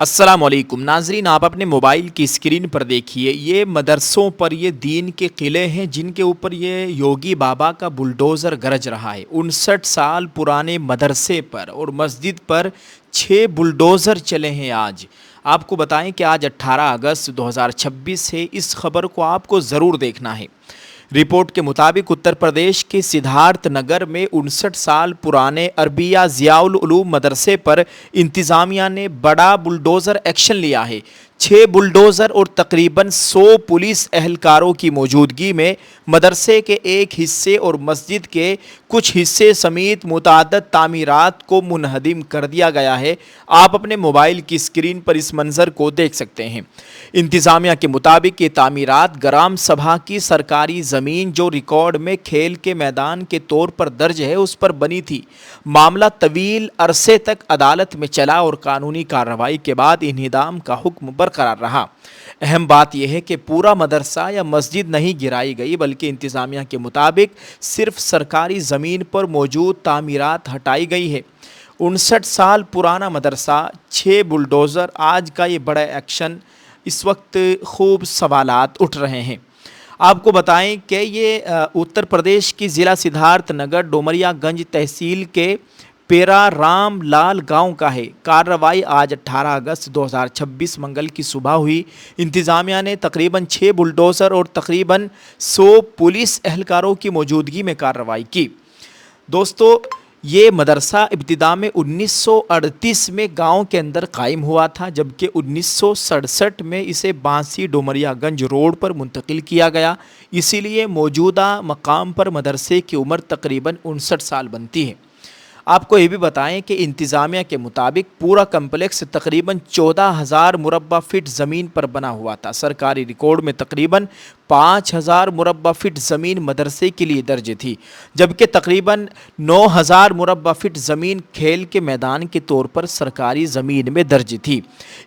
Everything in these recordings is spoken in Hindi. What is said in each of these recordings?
अस्सलामुअलैकुम नाजरीन, आप अपने मोबाइल की स्क्रीन पर देखिए। ये मदरसों पर ये दीन के किले हैं जिनके ऊपर ये योगी बाबा का बुलडोज़र गरज रहा है। 59 साल पुराने मदरसे पर और मस्जिद पर 6 बुलडोज़र चले हैं आज। आपको बताएं कि आज 18 अगस्त 2026 है। इस खबर को आपको ज़रूर देखना है। रिपोर्ट के मुताबिक उत्तर प्रदेश के सिद्धार्थ नगर में 59 साल पुराने अरबिया ज़ियाउल उलूम मदरसे पर इंतज़ामिया ने बड़ा बुलडोज़र एक्शन लिया है। 6 बुलडोज़र और तकरीबन 100 पुलिस एहलकारों की मौजूदगी में मदरसे के एक हिस्से और मस्जिद के कुछ हिस्से समेत मुतअद्दिद तामीरात को मुनहदिम कर दिया गया है। आप अपने मोबाइल की स्क्रीन पर इस मंजर को देख सकते हैं। इंतज़ामिया के मुताबिक ये तामीरात ग्राम सभा की सरकारी ज़मीन जो रिकॉर्ड में खेल के मैदान के तौर पर दर्ज है उस पर बनी थी। मामला तवील अरसे तक अदालत में चला और कानूनी कार्रवाई के बाद इन्हिदाम का हुक्म बरकरार रहा। अहम बात यह है कि पूरा मदरसा या मस्जिद नहीं गिराई गई, बल्कि इंतज़ामिया के मुताबिक सिर्फ सरकारी ज़मीन पर मौजूद तामीरात हटाई गई है। 59 साल पुराना मदरसा, 6 बुलडोज़र, आज का ये बड़ा एक्शन, इस वक्त खूब सवालात उठ रहे हैं। आपको बताएं कि ये उत्तर प्रदेश की ज़िला सिद्धार्थ नगर डोमरियागंज तहसील के पेरा राम लाल गाँव का है। कार्रवाई आज 18 अगस्त 2026 मंगल की सुबह हुई। इंतज़ामिया ने तकरीबन 6 बुलडोज़र और तकरीबन 100 पुलिस एहलकारों की मौजूदगी में कार्रवाई की। दोस्तों, ये मदरसा इब्तिदा में 1938 में गांव के अंदर कायम हुआ था, जबकि 1967 में इसे बांसी डोमरियागंज रोड पर मुंतकिल किया गया। इसीलिए मौजूदा मकाम पर मदरसे की उम्र तकरीबन 59 साल बनती है। आपको ये भी बताएं कि इंतज़ामिया के मुताबिक पूरा कम्प्लेक्स तकरीबन 14,000 मुरब्बा फ़ीट ज़मीन पर बना हुआ था। सरकारी रिकॉर्ड में तकरीबन 5,000 मुरब्बा फ़ीट ज़मीन मदरसे के लिए दर्ज थी, जबकि तकरीबन 9,000 मुरब्बा फ़ीट ज़मीन खेल के मैदान के तौर पर सरकारी ज़मीन में दर्ज थी।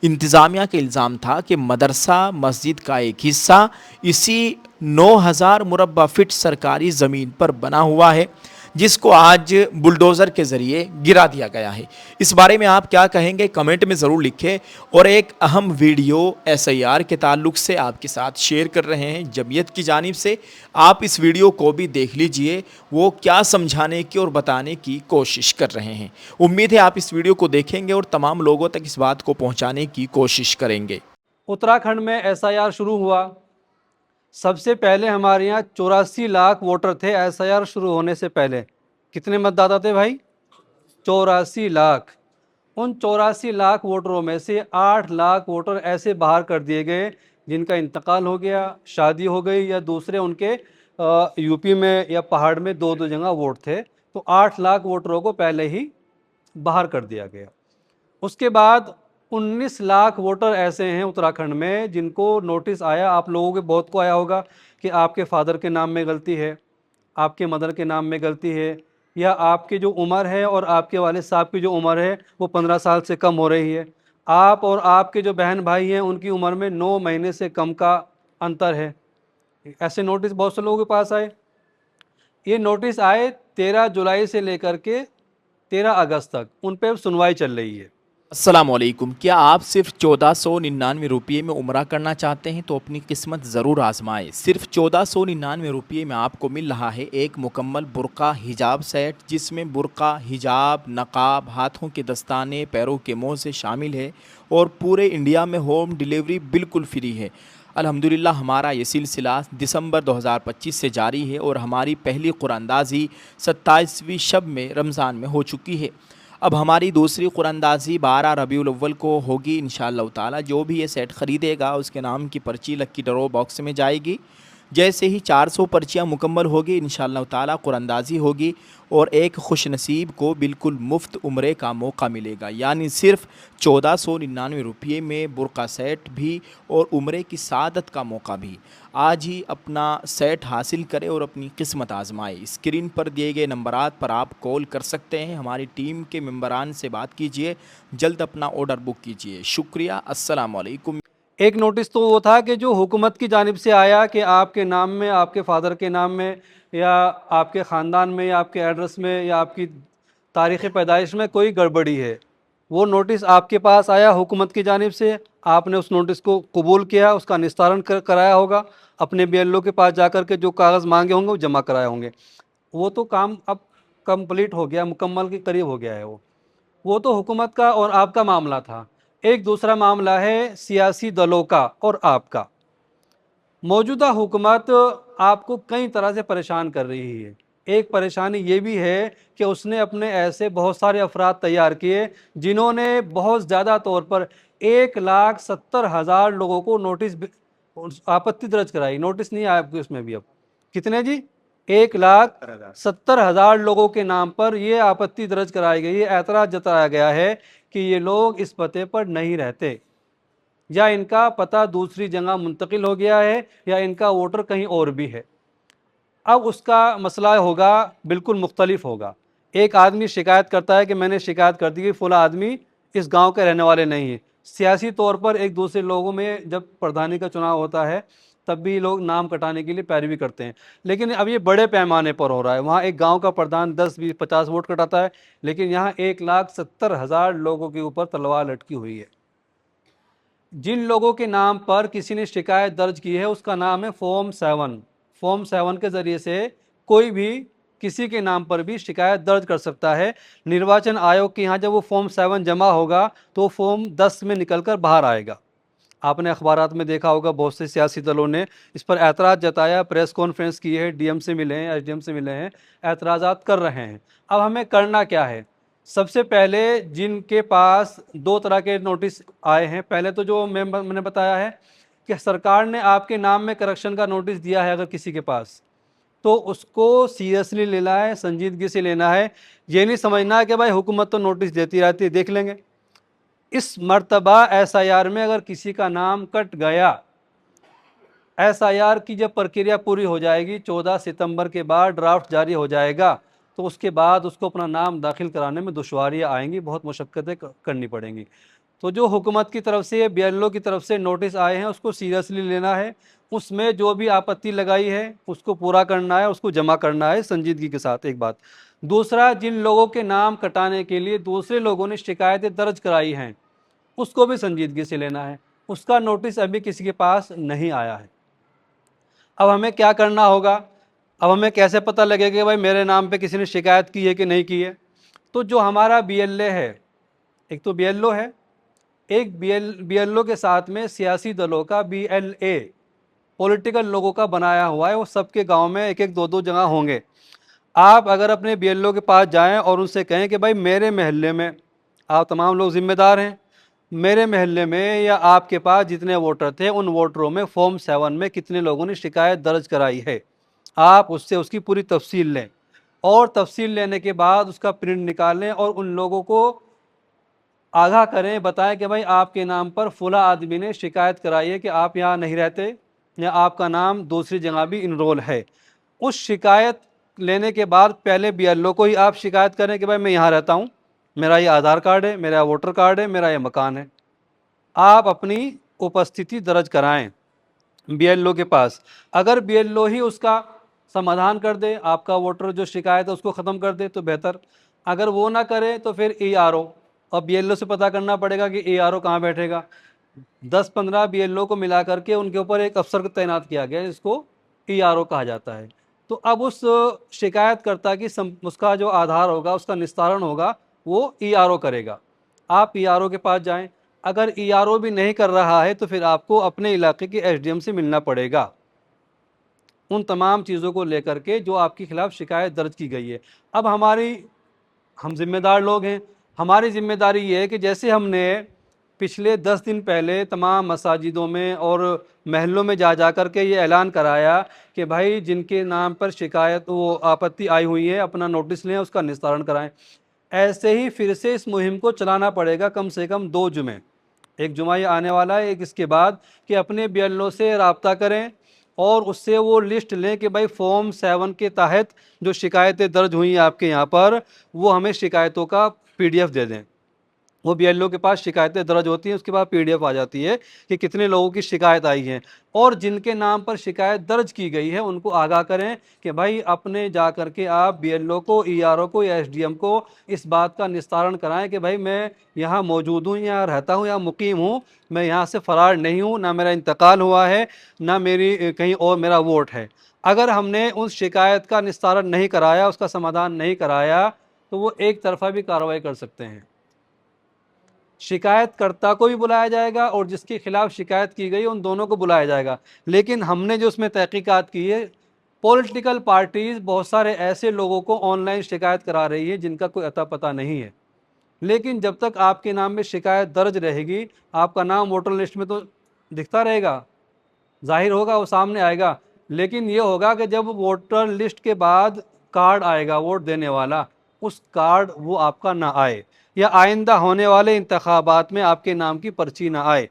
इंतज़ामिया का इल्ज़ाम था कि मदरसा मस्जिद का एक हिस्सा इसी 9,000 मुरब्बा फ़ीट सरकारी ज़मीन पर बना हुआ है, जिसको आज बुलडोज़र के ज़रिए गिरा दिया गया है। इस बारे में आप क्या कहेंगे, कमेंट में ज़रूर लिखें। और एक अहम वीडियो SIR के ताल्लुक़ से आपके साथ शेयर कर रहे हैं जमीयत की जानिब से। आप इस वीडियो को भी देख लीजिए, वो क्या समझाने की और बताने की कोशिश कर रहे हैं। उम्मीद है आप इस वीडियो को देखेंगे और तमाम लोगों तक इस बात को पहुँचाने की कोशिश करेंगे। उत्तराखंड में SIR शुरू हुआ। सबसे पहले हमारे यहाँ 84 लाख वोटर थे। SIR शुरू होने से पहले कितने मतदाता थे भाई? 84 लाख। उन 84 लाख वोटरों में से 8 लाख वोटर ऐसे बाहर कर दिए गए जिनका इंतकाल हो गया, शादी हो गई, या दूसरे उनके यूपी में या पहाड़ में दो दो जगह वोट थे, तो 8 लाख वोटरों को पहले ही बाहर कर दिया गया। उसके बाद 19 लाख वोटर ऐसे हैं उत्तराखंड में जिनको नोटिस आया। आप लोगों के बहुत को आया होगा कि आपके फादर के नाम में गलती है, आपके मदर के नाम में गलती है, या आपकी जो उम्र है और आपके वालिद साहब की जो उम्र है वो 15 साल से कम हो रही है। आप और आपके जो बहन भाई हैं उनकी उम्र में 9 महीने से कम का अंतर है। ऐसे नोटिस बहुत से लोगों के पास आए। ये नोटिस आए 13 जुलाई से लेकर के 13 अगस्त तक, उन पर सुनवाई चल रही है। अस्सलामुअलैकुम। क्या आप सिर्फ 1499 रुपये में उम्रा करना चाहते हैं तो अपनी किस्मत ज़रूर आजमाएं। सिर्फ 1499 रुपये में आपको मिल रहा है एक मुकम्मल बुर्का हिजाब सेट, जिसमें बुर्का, हिजाब, नकाब, हाथों के दस्ताने, पैरों के मोज़े शामिल है और पूरे इंडिया में होम डिलीवरी बिल्कुल फ्री है। अल्हम्दुलिल्लाह हमारा ये सिलसिला दिसंबर 2025 से जारी है और हमारी पहली कुरानंदाज़ी 27वीं शब में रमज़ान में हो चुकी है। अब हमारी दूसरी कुरानंदाज़ी 12 रबीउल अव्वल को होगी इंशाअल्लाह ताला। जो भी ये सेट ख़रीदेगा उसके नाम की पर्ची लकी ड्रॉ बॉक्स में जाएगी। जैसे ही 400 पर्चियाँ मुकम्मल होगी इंशाअल्लाह ताला कुरानंदाज़ी होगी और एक खुश नसीब को बिल्कुल मुफ्त उम्रे का मौका मिलेगा। यानी सिर्फ 1499 रुपये में बुर्का सेट भी और उम्रे की सादत का मौका भी। आज ही अपना सेट हासिल करें और अपनी किस्मत आजमाएं। स्क्रीन पर दिए गए नंबरात पर आप कॉल कर सकते हैं। हमारी टीम के मेंबरान से बात कीजिए, जल्द अपना ऑर्डर बुक कीजिए। शुक्रिया। अस्सलाम वालेकुम। एक नोटिस तो वो था कि जो हुकूमत की जानिब से आया कि आपके नाम में, आपके फादर के नाम में, या आपके ख़ानदान में, या आपके एड्रेस में, या आपकी तारीख़ पैदाइश में कोई गड़बड़ी है। वो नोटिस आपके पास आया हुकूमत की जानिब से, आपने उस नोटिस को कबूल किया, उसका निस्तारण कराया होगा, अपने बीएलओ के पास जाकर के जो कागज़ मांगे होंगे वो जमा कराए होंगे। वो तो काम अब कंप्लीट हो गया, मुकम्मल के करीब हो गया है वो तो हुकूमत का और आपका मामला था। एक दूसरा मामला है सियासी दलों का और आपका। मौजूदा हुकूमत आपको कई तरह से परेशान कर रही है। एक परेशानी ये भी है कि उसने अपने ऐसे बहुत सारे अफराद तैयार किए जिन्होंने बहुत ज़्यादा तौर पर 1,70,000 लोगों को आपत्ति दर्ज कराई। नोटिस नहीं आया आपके उसमें भी अब कितने जी, 1,70,000 लोगों के नाम पर ये आपत्ति दर्ज कराई गई है। ऐतराज़ जताया गया है कि ये लोग इस पते पर नहीं रहते, या इनका पता दूसरी जगह मुंतकिल हो गया है, या इनका वोटर कहीं और भी है। अब उसका मसला होगा, बिल्कुल मुख्तलिफ होगा। एक आदमी शिकायत करता है कि मैंने शिकायत कर दी कि फ़लाँ आदमी इस गांव के रहने वाले नहीं है। सियासी तौर पर एक दूसरे लोगों में जब प्रधानी का चुनाव होता है तब भी लोग नाम कटाने के लिए पैरवी करते हैं, लेकिन अब ये बड़े पैमाने पर हो रहा है। वहाँ एक गांव का प्रधान 10, 20, 50 वोट कटाता है, लेकिन यहाँ 1,70,000 लोगों के ऊपर तलवार लटकी हुई है। जिन लोगों के नाम पर किसी ने शिकायत दर्ज की है उसका नाम है फॉर्म 7। फॉर्म 7 के ज़रिए से कोई भी किसी के नाम पर भी शिकायत दर्ज कर सकता है। निर्वाचन आयोग के यहाँ जब वो फॉर्म 7 जमा होगा तो फॉर्म 10 में निकल कर बाहर आएगा। आपने अखबारात में देखा होगा, बहुत से सियासी दलों ने इस पर एतराज़ जताया, प्रेस कॉन्फ्रेंस की है, डीएम से मिले हैं, एसडीएम से मिले हैं, एतराज़ात कर रहे हैं। अब हमें करना क्या है? सबसे पहले जिनके पास दो तरह के नोटिस आए हैं, पहले तो जो मैंने बताया है कि सरकार ने आपके नाम में करप्शन का नोटिस दिया है, अगर किसी के पास, तो उसको सीरियसली लेना है, संजीदगी से लेना है। ये नहीं समझना है कि भाई हुकूमत तो नोटिस देती रहती है, देख लेंगे। इस मर्तबा एसआईआर में अगर किसी का नाम कट गया, एसआईआर की जब प्रक्रिया पूरी हो जाएगी, 14 सितंबर के बाद ड्राफ्ट जारी हो जाएगा, तो उसके बाद उसको अपना नाम दाखिल कराने में दुश्वारियाँ आएंगी, बहुत मुशक्क़तें करनी पड़ेंगी। तो जो हुकूमत की तरफ से, बीएलओ की तरफ से नोटिस आए हैं उसको सीरियसली लेना है, उसमें जो भी आपत्ति लगाई है उसको पूरा करना है, उसको जमा करना है संजीदगी के साथ। एक बात। दूसरा, जिन लोगों के नाम कटाने के लिए दूसरे लोगों ने शिकायतें दर्ज कराई हैं उसको भी संजीदगी से लेना है। उसका नोटिस अभी किसी के पास नहीं आया है। अब हमें क्या करना होगा? अब हमें कैसे पता लगेगा कि भाई मेरे नाम पे किसी ने शिकायत की है कि नहीं की है? तो जो हमारा बीएलए है, एक तो बीएलओ है, एक बीएलओ के साथ में सियासी दलों का बीएलए, पॉलिटिकल लोगों का बनाया हुआ है। वो सबके गांव में एक एक दो दो जगह होंगे। आप अगर अपने बीएलओ के पास जाएं और उनसे कहें कि भाई मेरे मोहल्ले में, आप तमाम लोग जिम्मेदार हैं, मेरे मोहल्ले में या आपके पास जितने वोटर थे उन वोटरों में फॉर्म 7 में कितने लोगों ने शिकायत दर्ज कराई है, आप उससे उसकी पूरी तफसील लें, और तफसील लेने के बाद उसका प्रिंट निकालें और उन लोगों को आगाह करें, बताएं कि भाई आपके नाम पर फला आदमी ने शिकायत कराई है कि आप यहाँ नहीं रहते या आपका नाम दूसरी जगह भी इनरोल है। उस शिकायत लेने के बाद पहले बीएलओ को ही आप शिकायत करें कि भाई मैं यहाँ रहता हूँ, मेरा ये आधार कार्ड है, मेरा वोटर कार्ड है, मेरा ये मकान है। आप अपनी उपस्थिति दर्ज कराएं बीएलओ के पास। अगर बीएलओ ही उसका समाधान कर दे, आपका वोटर जो शिकायत है उसको ख़त्म कर दे तो बेहतर। अगर वो ना करे तो फिर ईआरओ, और बीएलओ से पता करना पड़ेगा कि ईआरओ कहाँ बैठेगा। 10-15 बीएलओ को मिला करके उनके ऊपर एक अफसर को तैनात किया गया है जिसको ईआरओ कहा जाता है। तो अब उस शिकायतकर्ता की उसका जो आधार होगा, उसका निस्तारण होगा, वो ईआरओ करेगा। आप ईआरओ के पास जाएं। अगर ईआरओ भी नहीं कर रहा है तो फिर आपको अपने इलाके के एसडीएम से मिलना पड़ेगा, उन तमाम चीज़ों को लेकर के जो आपके खिलाफ शिकायत दर्ज की गई है। अब हम जिम्मेदार लोग हैं, हमारी जिम्मेदारी ये है कि जैसे हमने पिछले 10 दिन पहले तमाम मसाजिदों में और महल्लों में जा कर के ये ऐलान कराया कि भाई जिनके नाम पर शिकायत, वो आपत्ति आई हुई है, अपना नोटिस लें, उसका निस्तारण कराएं। ऐसे ही फिर से इस मुहिम को चलाना पड़ेगा, कम से कम 2 जुमे, एक जुमा ये आने वाला है, एक इसके बाद, कि अपने बीएलओ से रब्ता करें और उससे वो लिस्ट लें कि भाई फॉर्म 7 के तहत जो शिकायतें दर्ज हुई हैं आपके यहाँ पर, वो हमें शिकायतों का पीडीएफ दे दें। वो बीएलओ के पास शिकायतें दर्ज होती हैं, उसके बाद पीडीएफ आ जाती है कि कितने लोगों की शिकायत आई है, और जिनके नाम पर शिकायत दर्ज की गई है उनको आगाह करें कि भाई अपने जा करके आप बीएलओ को, ईआरओ को या एसडीएम को इस बात का निस्तारण कराएं कि भाई मैं यहाँ मौजूद हूँ, यहाँ रहता हूँ, यहाँ मुकीम हूँ, मैं यहाँ से फरार नहीं हूँ, ना मेरा इंतकाल हुआ है, ना मेरी कहीं और मेरा वोट है। अगर हमने उस शिकायत का निस्तारण नहीं कराया, उसका समाधान नहीं कराया, तो वो एक तरफा भी कार्रवाई कर सकते हैं। शिकायतकर्ता को भी बुलाया जाएगा और जिसके खिलाफ शिकायत की गई उन दोनों को बुलाया जाएगा। लेकिन हमने जो उसमें तहकीकात की है, पॉलिटिकल पार्टीज़ बहुत सारे ऐसे लोगों को ऑनलाइन शिकायत करा रही है जिनका कोई अता पता नहीं है। लेकिन जब तक आपके नाम में शिकायत दर्ज रहेगी, आपका नाम वोटर लिस्ट में तो दिखता रहेगा, ज़ाहिर होगा, वो सामने आएगा। लेकिन ये होगा कि जब वोटर लिस्ट के बाद कार्ड आएगा वोट देने वाला, उस कार्ड वो आपका ना आए, या आइंदा होने वाले इंतखाबात में आपके नाम की पर्ची ना आए।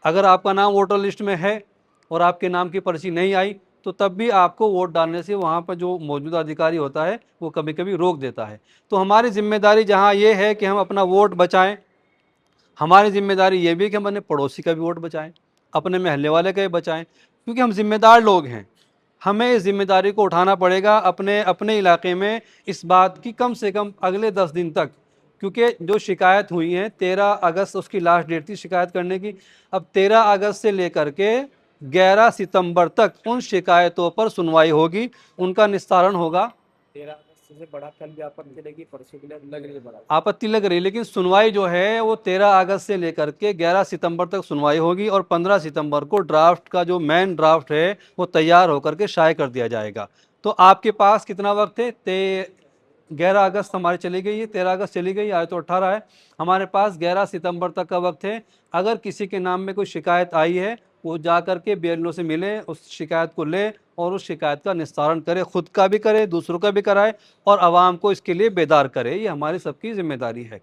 अगर आपका नाम वोटर लिस्ट में है और आपके नाम की पर्ची नहीं आई, तो तब भी आपको वोट डालने से वहाँ पर जो मौजूदा अधिकारी होता है वो कभी कभी रोक देता है। तो हमारी जिम्मेदारी जहाँ ये है कि हम अपना वोट बचाएं, हमारी जिम्मेदारी ये भी है कि हम अपने पड़ोसी का भी वोट बचाएं, अपने महल्ले वाले का भी बचाएं, क्योंकि हम जिम्मेदार लोग हैं। हमें इस जिम्मेदारी को उठाना पड़ेगा अपने अपने इलाके में, इस बात की कम से कम अगले 10 दिन तक, क्योंकि जो शिकायत हुई है 13 अगस्त उसकी लास्ट डेट थी शिकायत करने की। अब 13 अगस्त से लेकर के 11 सितंबर तक उन शिकायतों पर सुनवाई होगी, उनका निस्तारण होगा। 13 अगस्त से बड़ा कल भी आपत्ति लगी, परसों के लिए लग रही है बड़ा। आपत्ति लग रही, लेकिन सुनवाई जो है वो 13 अगस्त से लेकर के 11 सितंबर तक सुनवाई होगी, और 15 सितंबर को ड्राफ्ट का जो मेन ड्राफ्ट है वो तैयार होकर के शाये कर दिया जाएगा। तो आपके पास कितना वक्त है? 11 अगस्त हमारी चली गई है, 13 अगस्त चली गई, आज तो 18 है, हमारे पास 11 सितंबर तक का वक्त है। अगर किसी के नाम में कोई शिकायत आई है, वो जा कर के बीएलओ से मिले, उस शिकायत को ले और उस शिकायत का निस्तारण करे, खुद का भी करे, दूसरों का भी कराए, और आवाम को इसके लिए बेदार करे। ये हमारी सबकी जिम्मेदारी है।